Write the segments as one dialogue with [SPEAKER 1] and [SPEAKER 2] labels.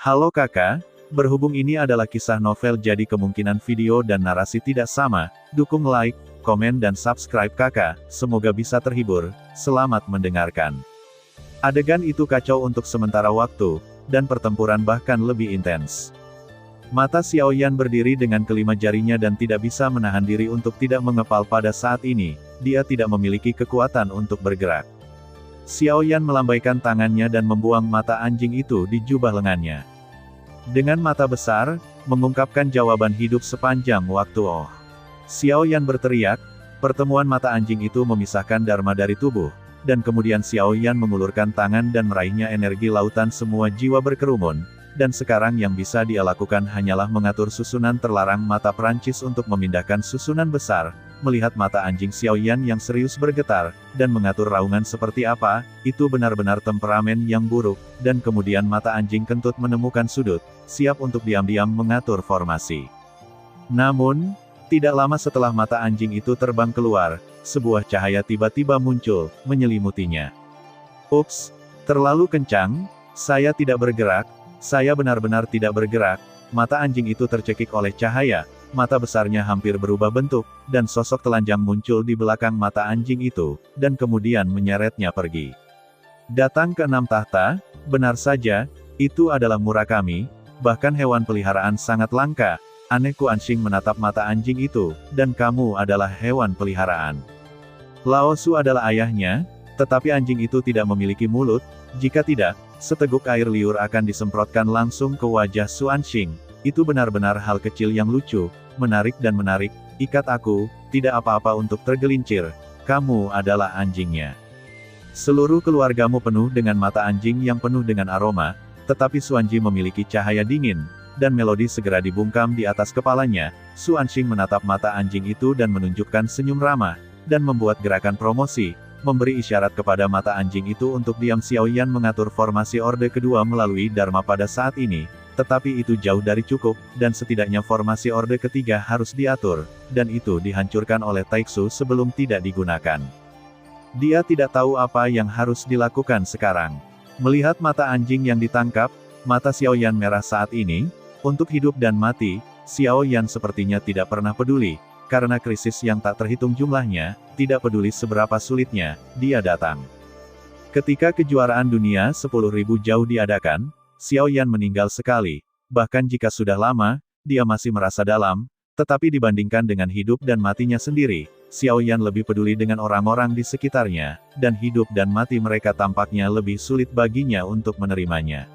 [SPEAKER 1] Halo kakak, berhubung ini adalah kisah novel jadi kemungkinan video dan narasi tidak sama, dukung like, komen dan subscribe kakak, semoga bisa terhibur, selamat mendengarkan. Adegan itu kacau untuk sementara waktu, dan pertempuran bahkan lebih intens. Mata Xiaoyan berdiri dengan kelima jarinya dan tidak bisa menahan diri untuk tidak mengepal pada saat ini, dia tidak memiliki kekuatan untuk bergerak. Xiaoyan melambaikan tangannya dan membuang mata anjing itu di jubah lengannya. Dengan mata besar, mengungkapkan jawaban hidup sepanjang waktu. Oh! Xiaoyan berteriak, pertemuan mata anjing itu memisahkan Dharma dari tubuh, dan kemudian Xiaoyan mengulurkan tangan dan meraihnya energi lautan semua jiwa berkerumun, dan sekarang yang bisa dia lakukan hanyalah mengatur susunan terlarang mata Prancis untuk memindahkan susunan besar, melihat mata anjing Xiaoyan yang serius bergetar, dan mengatur raungan seperti apa, itu benar-benar temperamen yang buruk, dan kemudian mata anjing kentut menemukan sudut, siap untuk diam-diam mengatur formasi. Namun, tidak lama setelah mata anjing itu terbang keluar, sebuah cahaya tiba-tiba muncul, menyelimutinya. Ups, terlalu kencang, saya tidak bergerak, saya benar-benar tidak bergerak, mata anjing itu tercekik oleh cahaya, mata besarnya hampir berubah bentuk, dan sosok telanjang muncul di belakang mata anjing itu, dan kemudian menyeretnya pergi. Datang ke 6 tahta, benar saja, itu adalah Murakami, bahkan hewan peliharaan sangat langka. Aneh. Kuanxing menatap mata anjing itu, dan kamu adalah hewan peliharaan. Lao Su adalah ayahnya, tetapi anjing itu tidak memiliki mulut, jika tidak, seteguk air liur akan disemprotkan langsung ke wajah Xuanxing. Itu benar-benar hal kecil yang lucu, menarik, ikat aku, tidak apa-apa untuk tergelincir, kamu adalah anjingnya. Seluruh keluargamu penuh dengan mata anjing yang penuh dengan aroma, tetapi Xuanji memiliki cahaya dingin, dan melodi segera dibungkam di atas kepalanya. Xuanxing menatap mata anjing itu dan menunjukkan senyum ramah, dan membuat gerakan promosi, memberi isyarat kepada mata anjing itu untuk diam. Xiaoyan mengatur formasi orde kedua melalui Dharma pada saat ini, tetapi itu jauh dari cukup, dan setidaknya formasi orde ketiga harus diatur, dan itu dihancurkan oleh Taixu sebelum tidak digunakan. Dia tidak tahu apa yang harus dilakukan sekarang. Melihat mata anjing yang ditangkap, mata Xiaoyan merah saat ini. Untuk hidup dan mati, Xiaoyan sepertinya tidak pernah peduli, karena krisis yang tak terhitung jumlahnya, tidak peduli seberapa sulitnya, dia datang. Ketika kejuaraan dunia 10.000 jauh diadakan, Xiaoyan meninggal sekali, bahkan jika sudah lama, dia masih merasa dalam, tetapi dibandingkan dengan hidup dan matinya sendiri, Xiaoyan lebih peduli dengan orang-orang di sekitarnya, dan hidup dan mati mereka tampaknya lebih sulit baginya untuk menerimanya.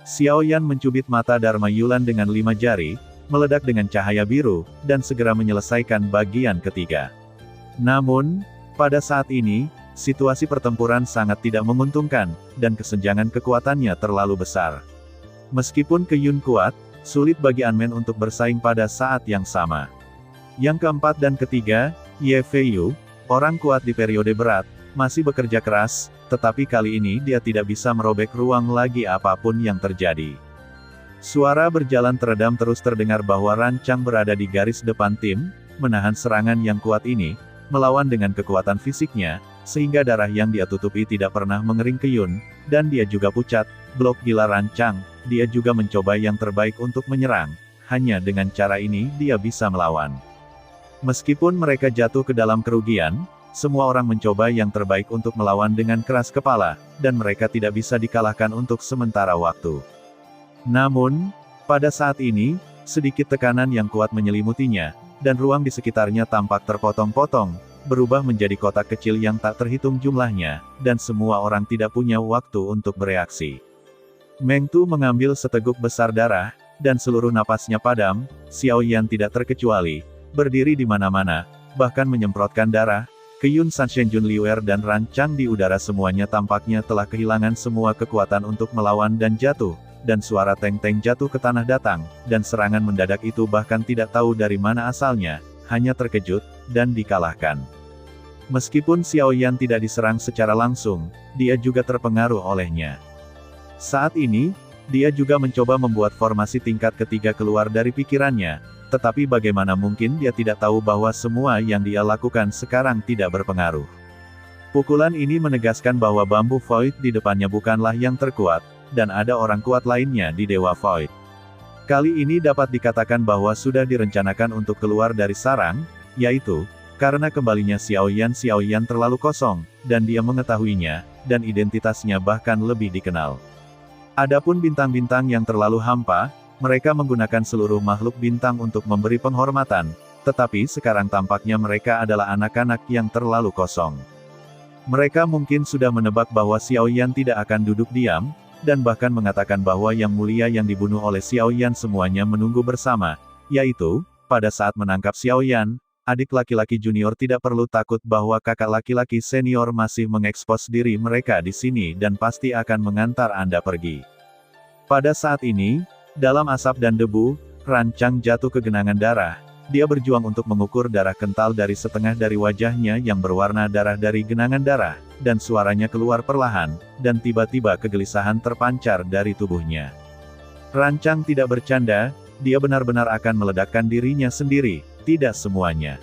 [SPEAKER 1] Xiaoyan mencubit mata Dharma Yulan dengan 5 jari, meledak dengan cahaya biru, dan segera menyelesaikan bagian ketiga. Namun, pada saat ini, situasi pertempuran sangat tidak menguntungkan, dan kesenjangan kekuatannya terlalu besar. Meskipun Qiyun kuat, sulit bagi Anmen untuk bersaing pada saat yang sama. Yang keempat dan ketiga, Ye Feiyu, orang kuat di periode berat, masih bekerja keras, tetapi kali ini dia tidak bisa merobek ruang lagi apapun yang terjadi. Suara berjalan teredam terus terdengar bahwa Rancang berada di garis depan tim, menahan serangan yang kuat ini, melawan dengan kekuatan fisiknya, sehingga darah yang dia tutupi tidak pernah mengering. Qiyun, dan dia juga pucat, blok gila Rancang, dia juga mencoba yang terbaik untuk menyerang, hanya dengan cara ini dia bisa melawan. Meskipun mereka jatuh ke dalam kerugian, semua orang mencoba yang terbaik untuk melawan dengan keras kepala, dan mereka tidak bisa dikalahkan untuk sementara waktu. Namun, pada saat ini, sedikit tekanan yang kuat menyelimutinya, dan ruang di sekitarnya tampak terpotong-potong, berubah menjadi kotak kecil yang tak terhitung jumlahnya, dan semua orang tidak punya waktu untuk bereaksi. Meng Tu mengambil seteguk besar darah, dan seluruh napasnya padam. Xiaoyan tidak terkecuali, berdiri di mana-mana, bahkan menyemprotkan darah. Qiyun, Sanshenjun, Liuer dan Rancang di udara semuanya tampaknya telah kehilangan semua kekuatan untuk melawan dan jatuh, dan suara teng-teng jatuh ke tanah datang, dan serangan mendadak itu bahkan tidak tahu dari mana asalnya, hanya terkejut, dan dikalahkan. Meskipun Xiaoyan tidak diserang secara langsung, dia juga terpengaruh olehnya. Saat ini, dia juga mencoba membuat formasi tingkat ketiga keluar dari pikirannya, tetapi bagaimana mungkin dia tidak tahu bahwa semua yang dia lakukan sekarang tidak berpengaruh. Pukulan ini menegaskan bahwa bambu void di depannya bukanlah yang terkuat, dan ada orang kuat lainnya di Dewa Void. Kali ini dapat dikatakan bahwa sudah direncanakan untuk keluar dari sarang, yaitu, karena kembalinya Xiaoyan terlalu kosong, dan dia mengetahuinya, dan identitasnya bahkan lebih dikenal. Adapun bintang-bintang yang terlalu hampa, mereka menggunakan seluruh makhluk bintang untuk memberi penghormatan, tetapi sekarang tampaknya mereka adalah anak-anak yang terlalu kosong. Mereka mungkin sudah menebak bahwa Xiaoyan tidak akan duduk diam, dan bahkan mengatakan bahwa yang mulia yang dibunuh oleh Xiaoyan semuanya menunggu bersama, yaitu, pada saat menangkap Xiaoyan, adik laki-laki junior tidak perlu takut bahwa kakak laki-laki senior masih mengekspos diri mereka di sini dan pasti akan mengantar Anda pergi. Pada saat ini, dalam asap dan debu, Rancang jatuh ke genangan darah. Dia berjuang untuk mengukur darah kental dari setengah dari wajahnya yang berwarna darah dari genangan darah, dan suaranya keluar perlahan, dan tiba-tiba kegelisahan terpancar dari tubuhnya. Rancang tidak bercanda, dia benar-benar akan meledakkan dirinya sendiri, tidak semuanya.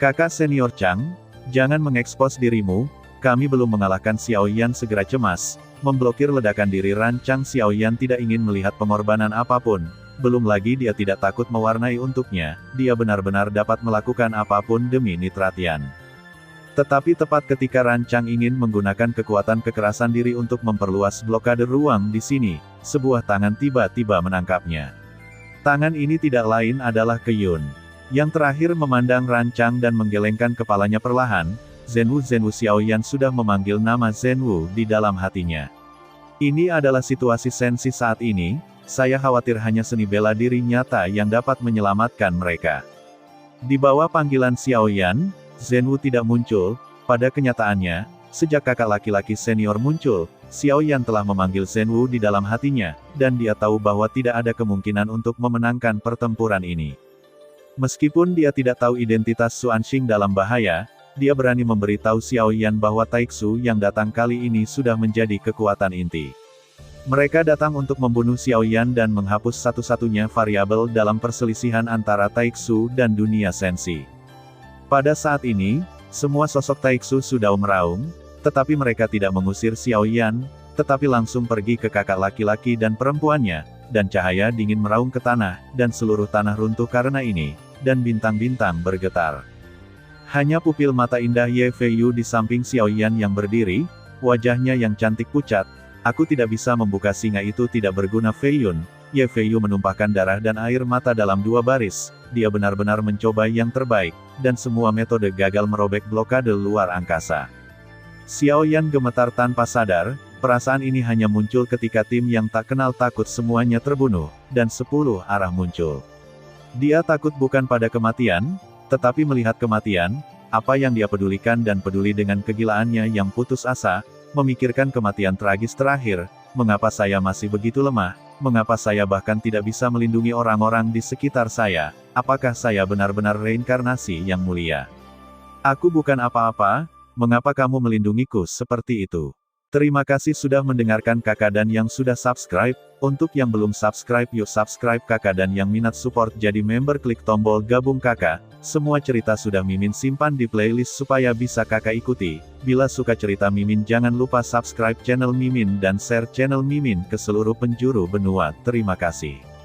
[SPEAKER 1] Kakak senior Chang, jangan mengekspos dirimu, kami belum mengalahkan Xiaoyan, segera cemas, memblokir ledakan diri Rancang. Xiaoyan tidak ingin melihat pengorbanan apapun. Belum lagi dia tidak takut mewarnai untuknya, dia benar-benar dapat melakukan apapun demi Nitratian. Tetapi tepat ketika Rancang ingin menggunakan kekuatan kekerasan diri untuk memperluas blokade ruang di sini, sebuah tangan tiba-tiba menangkapnya. Tangan ini tidak lain adalah Qiyun. Yang terakhir memandang Rancang dan menggelengkan kepalanya perlahan, Zhenwu Xiaoyan sudah memanggil nama Zhenwu di dalam hatinya. Ini adalah situasi sensi saat ini. Saya khawatir hanya seni bela diri nyata yang dapat menyelamatkan mereka. Di bawah panggilan Xiaoyan, Zhenwu tidak muncul. Pada kenyataannya, sejak kakak laki-laki senior muncul, Xiaoyan telah memanggil Zhenwu di dalam hatinya, dan dia tahu bahwa tidak ada kemungkinan untuk memenangkan pertempuran ini. Meskipun dia tidak tahu identitas Xuanxing dalam bahaya, dia berani memberitahu Xiaoyan bahwa Taixu yang datang kali ini sudah menjadi kekuatan inti. Mereka datang untuk membunuh Xiaoyan dan menghapus satu-satunya variabel dalam perselisihan antara Taixu dan dunia sensi. Pada saat ini, semua sosok Taixu sudah meraung, tetapi mereka tidak mengusir Xiaoyan, tetapi langsung pergi ke kakak laki-laki dan perempuannya, dan cahaya dingin meraung ke tanah, dan seluruh tanah runtuh karena ini, dan bintang-bintang bergetar. Hanya pupil mata indah Ye Feiyu di samping Xiaoyan yang berdiri, wajahnya yang cantik pucat. Aku tidak bisa membuka singa itu, tidak berguna Feiyun. Ye Feiyu menumpahkan darah dan air mata dalam dua baris. Dia benar-benar mencoba yang terbaik, dan semua metode gagal merobek blokade luar angkasa. Xiaoyan gemetar tanpa sadar, perasaan ini hanya muncul ketika tim yang tak kenal takut semuanya terbunuh, dan 10 arah muncul. Dia takut bukan pada kematian, tetapi melihat kematian, apa yang dia pedulikan dan peduli dengan kegilaannya yang putus asa, memikirkan kematian tragis terakhir, mengapa saya masih begitu lemah, mengapa saya bahkan tidak bisa melindungi orang-orang di sekitar saya, apakah saya benar-benar reinkarnasi yang mulia? Aku bukan apa-apa, mengapa kamu melindungiku seperti itu? Terima kasih sudah mendengarkan kakak dan yang sudah subscribe. Untuk yang belum subscribe yuk subscribe kakak, dan yang minat support jadi member klik tombol gabung kakak. Semua cerita sudah Mimin simpan di playlist supaya bisa kakak ikuti. Bila suka cerita Mimin jangan lupa subscribe channel Mimin dan share channel Mimin ke seluruh penjuru benua. Terima kasih.